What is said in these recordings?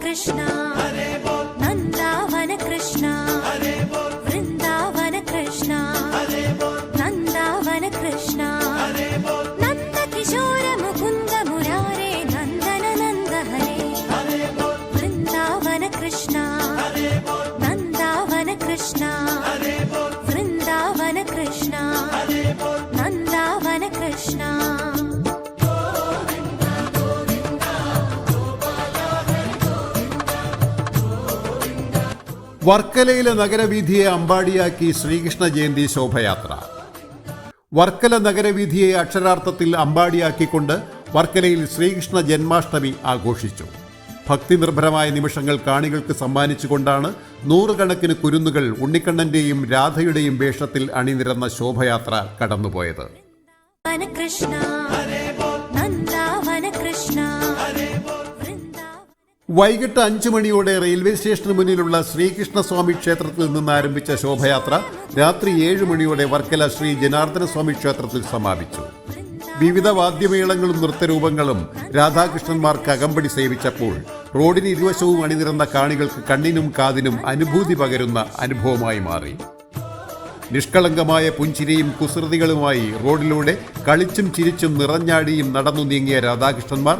കൃഷ്ണ നന്ദാവന കൃഷ്ണ വൃന്ദാവന കൃഷ്ണ നന്ദാവന കൃഷ്ണ നന്ദകിശോര മുകുന്ദ മുരാരേ നന്ദന നന്ദ ഹരേ വൃന്ദാവന കൃഷ്ണ നന്ദാവന കൃഷ്ണ വൃന്ദാവന കൃഷ്ണ നന്ദാവന കൃഷ്ണ. വർക്കലയിലെ നഗരവീഥിയെ അമ്പാടിയാക്കി ശ്രീകൃഷ്ണ ജയന്തി ശോഭയാത്ര. വർക്കല നഗരവീഥിയെ അക്ഷരാർത്ഥത്തിൽ അമ്പാടിയാക്കിക്കൊണ്ട് വർക്കലയിൽ ശ്രീകൃഷ്ണ ജന്മാഷ്ടമി ആഘോഷിച്ചു. ഭക്തിനിർഭരമായ നിമിഷങ്ങൾ കാണികൾക്ക് സമ്മാനിച്ചുകൊണ്ടാണ് നൂറുകണക്കിന് കുരുന്നുകൾ ഉണ്ണിക്കണ്ണന്റെയും രാധയുടെയും വേഷത്തിൽ അണിനിരന്ന ശോഭയാത്ര കടന്നുപോയത്. വൈകിട്ട് 5 മണിയോടെ റെയിൽവേ സ്റ്റേഷന് മുന്നിലുള്ള ശ്രീകൃഷ്ണസ്വാമി ക്ഷേത്രത്തിൽ നിന്ന് ആരംഭിച്ച ശോഭയാത്ര രാത്രി 7 മണിയോടെ വർക്കല ശ്രീ ജനാർദ്ദനസ്വാമി ക്ഷേത്രത്തിൽ സമാപിച്ചു. വിവിധ വാദ്യമേളങ്ങളും നൃത്തരൂപങ്ങളും രാധാകൃഷ്ണന്മാർക്ക് അകമ്പടി സേവിച്ചപ്പോൾ റോഡിന് ഇരുവശവും അണിനിരന്ന കാണികൾക്ക് കണ്ണിനും കാതിനും അനുഭൂതി പകരുന്ന അനുഭവമായി മാറി. നിഷ്കളങ്കമായ പുഞ്ചിരിയും കുസൃതികളുമായി റോഡിലൂടെ കളിച്ചും ചിരിച്ചും നിറഞ്ഞാടിയും നടന്നു നീങ്ങിയ രാധാകൃഷ്ണന്മാർ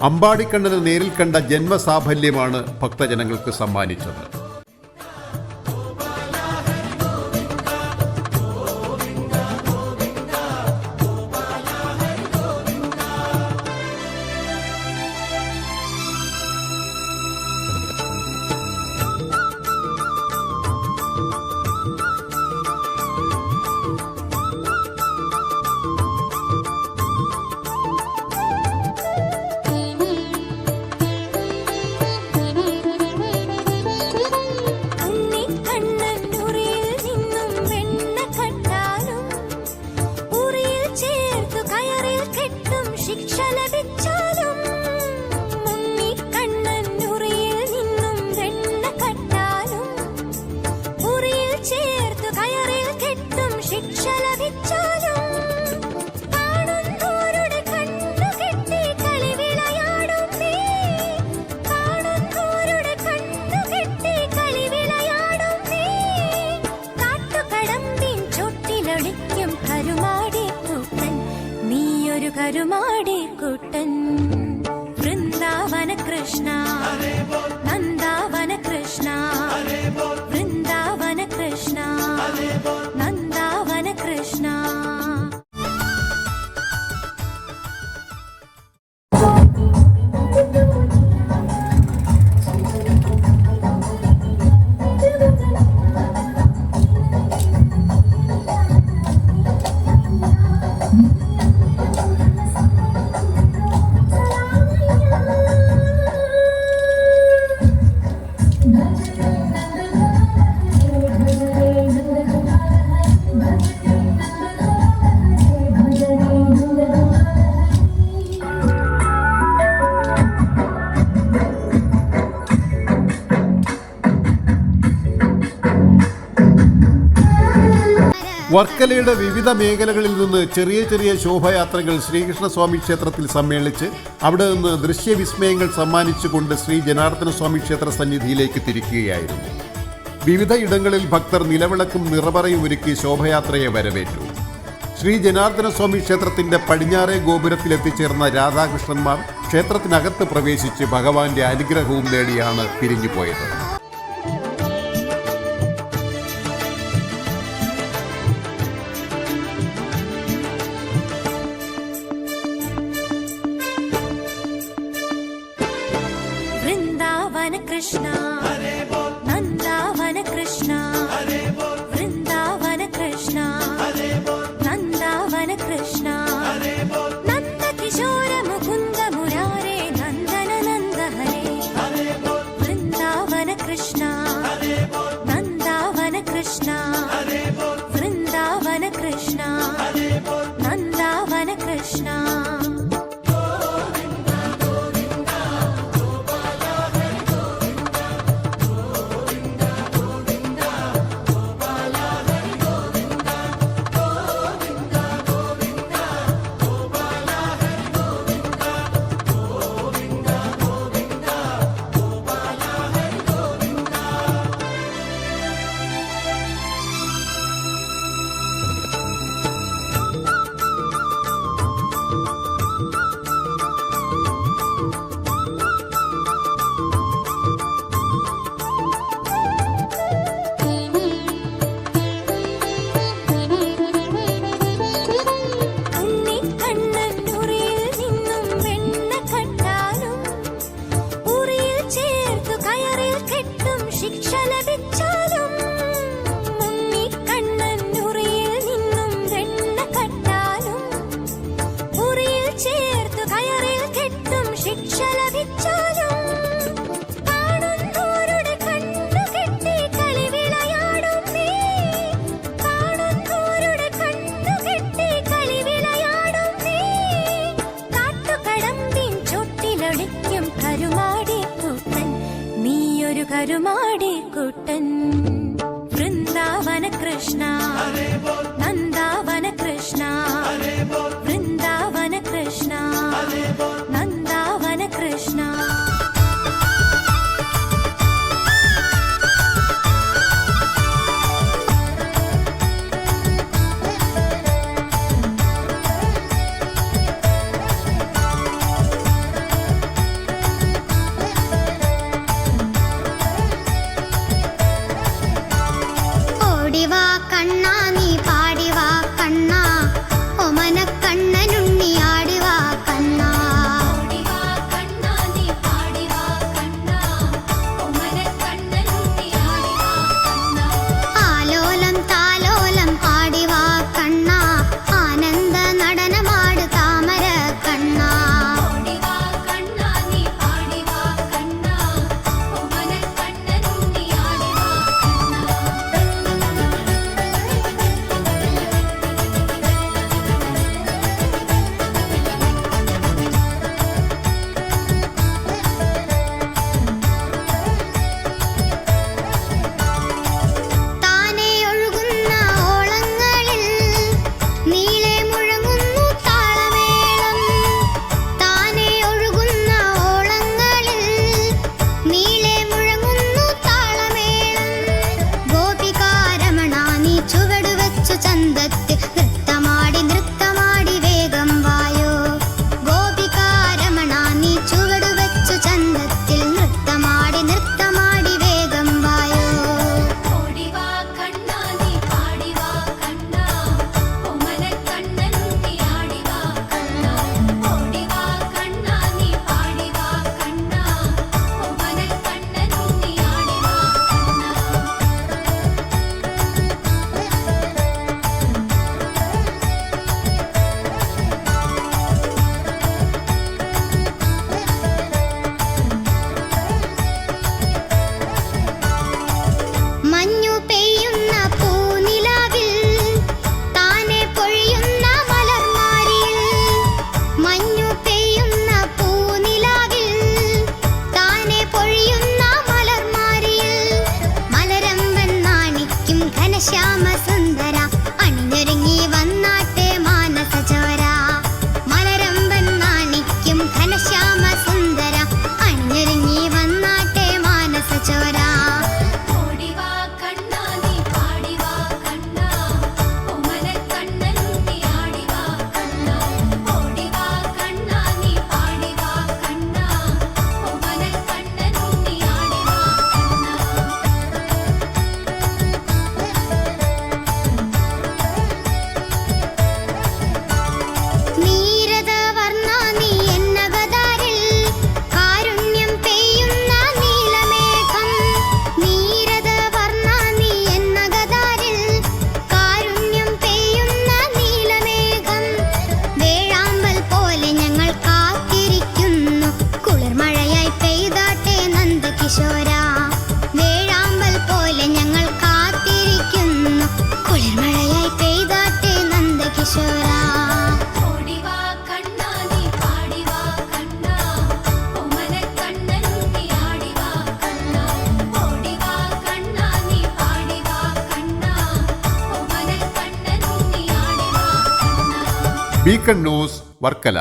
അമ്പാടിക്കണ്ണന് നേരിൽ കണ്ട ജന്മസാഫല്യമാണ് ഭക്തജനങ്ങൾക്ക് സമ്മാനിച്ചത്. കരുമാടിക്കുട്ടൻ വൃന്ദാവന കൃഷ്ണ നന്ദാവന കൃഷ്ണ വൃന്ദാവന കൃഷ്ണ നന്ദാവന കൃഷ്ണ. വർക്കലയുടെ വിവിധ മേഖലകളിൽ നിന്ന് ചെറിയ ചെറിയ ശോഭയാത്രകൾ ശ്രീകൃഷ്ണസ്വാമി ക്ഷേത്രത്തിൽ സമ്മേളിച്ച് അവിടെ നിന്ന് ദൃശ്യവിസ്മയങ്ങൾ സമ്മാനിച്ചുകൊണ്ട് ശ്രീ ജനാർദ്ദനസ്വാമി ക്ഷേത്ര സന്നിധിയിലേക്ക് തിരിക്കുകയായിരുന്നു. വിവിധ ഇടങ്ങളിൽ ഭക്തർ നിലവിളക്കും നിറപറയും ഒരുക്കി ശോഭയാത്രയെ വരവേറ്റു. ശ്രീ ജനാർദ്ദനസ്വാമി ക്ഷേത്രത്തിന്റെ പടിഞ്ഞാറേ ഗോപുരത്തിൽ എത്തിച്ചേർന്ന രാധാകൃഷ്ണന്മാർ ക്ഷേത്രത്തിനകത്ത് പ്രവേശിച്ച് ഭഗവാന്റെ അനുഗ്രഹവും നേടിയാണ് പിരിഞ്ഞുപോയത്. വൃന്ദാവന കൃഷ്ണ നന്ദാവന കൃഷ്ണ വൃന്ദാവന കൃഷ്ണ നന്ദാവന കൃഷ്ണ നന്ദകിശോര മുകുന്ദ മുരാരേ നന്ദന നന്ദ ഹരേ വൃന്ദാവന കൃഷ്ണ നന്ദാവന കൃഷ്ണ വൃന്ദാവന കൃഷ്ണ നന്ദാവന കൃഷ്ണ. ഒരു കരുമാടിക്കുട്ടൻ വൃന്ദാവന കൃഷ്ണ നന്ദാവന കൃഷ്ണ വൃന്ദാവന കൃഷ്ണ നന്ദാവന കൃഷ്ണ ഓടിവാ കണ്ണാ നീ പാടിവാ കണ്ണാ ഒമന കണ്ണനുണ്ണി ആടിവാ കണ്ണാ ഓടിവാ കണ്ണാ നീ പാടിവാ കണ്ണാ ഒമന കണ്ണനുണ്ണി ആടിവാ കണ്ണാ ആലോലം താലോലം ആടിവാ കണ്ണാ ആനന്ദ നടനമാട് താമര കണ്ണാ ഓടിവാ കണ്ണാ നീ പാടിവാ കണ്ണാ ഒമന കണ്ണനുണ്ണി ആടിവാ താനെ ഒഴുകുന്ന ഓളങ്ങളിൽ നീളെ മുഴങ്ങുന്നു താളമേളം താനെ ഒഴുകുന്ന ഓളങ്ങളിൽ നീളെ മുഴങ്ങുന്നു താളമേളം ഗോപികാരമണ നീ ചുവടുവച്ചു ചന്തത്തിൽ നൃത്തമാടി വേഗം വായോ ഗോപികാരമണ നീ ചുവടുവച്ചു ചന്തത്തിൽ നൃത്തമാടി വേഗം വായോ ഓടിവാ കണ്ണാ നീ പാടിവാ കണ്ണാ ഒമന കണ്ണനുണ്ണി ആടിവാ കണ്ണാ ഓടിവാ കണ്ണാ നീ പാടിവാ കണ്ണാ ഒമന കണ്ണനുണ്ണി ആടിവാ കണ്ണാ മഞ്ഞു പെയ്യുന്ന പൂനിലാവിൽ താനെ പൊഴിയുന്ന മലർമാരിയിൽ മഞ്ഞു പെയ്യുന്ന പൂനിലാവിൽ താനെ പൊഴിയുന്ന മലർമാരിയിൽ മലരമ്പൻ നാണിക്കും ഘനശ്യാമ സുന്ദര അണിഞ്ഞൊരുങ്ങി വന്നാട്ടെ മാനസചോര മലരമ്പൻ നാണിക്കും ഘനശ്യാമ സുന്ദര അണിഞ്ഞൊരുങ്ങി വന്നാട്ടെ മാനസചോര ഓടിവാ കണ്ണാ നീ പാടിവാ കണ്ണാ ഒമന കണ്ണനുണ്ണി ആടിവാ കണ്ണാ ഓടിവാ കണ്ണാ നീ പാടിവാ കണ്ണാ ഒമന കണ്ണനുണ്ണി ആടിവാ നീരദവർണ്ണ നീ എന്നവതാരിൽ കാരുണ്യം പെയ്യുന്ന നീലമേഘം നീരദവർണ്ണ നീ എന്നവതാരിൽ കാരുണ്യം പെയ്യുന്ന നീലമേഘം വേഴാമ്പൽ പോലെ ഞങ്ങൾ കാത്തിരിക്കുന്നു കുളിർമഴയായി പെയ്താട്ടെ നന്ദകിശോര വേഴാമ്പൽ പോലെ ഞങ്ങൾ കാത്തിരിക്കുന്നു കുളിർമഴയായി പെയ്താട്ടെ നന്ദകിശോര ഓടിവാ കണ്ണാ നീ പാടിവാ കണ്ണാ ഒമന കണ്ണനുണ്ണി ആടിവാ കണ്ണാ ഓടിവാ കണ്ണാ നീ പാടിവാ കണ്ണാ ഒമന കണ്ണനുണ്ണി ആടിവാ കണ്ണാ ബീക്കൺ ന്യൂസ് വർക്കല.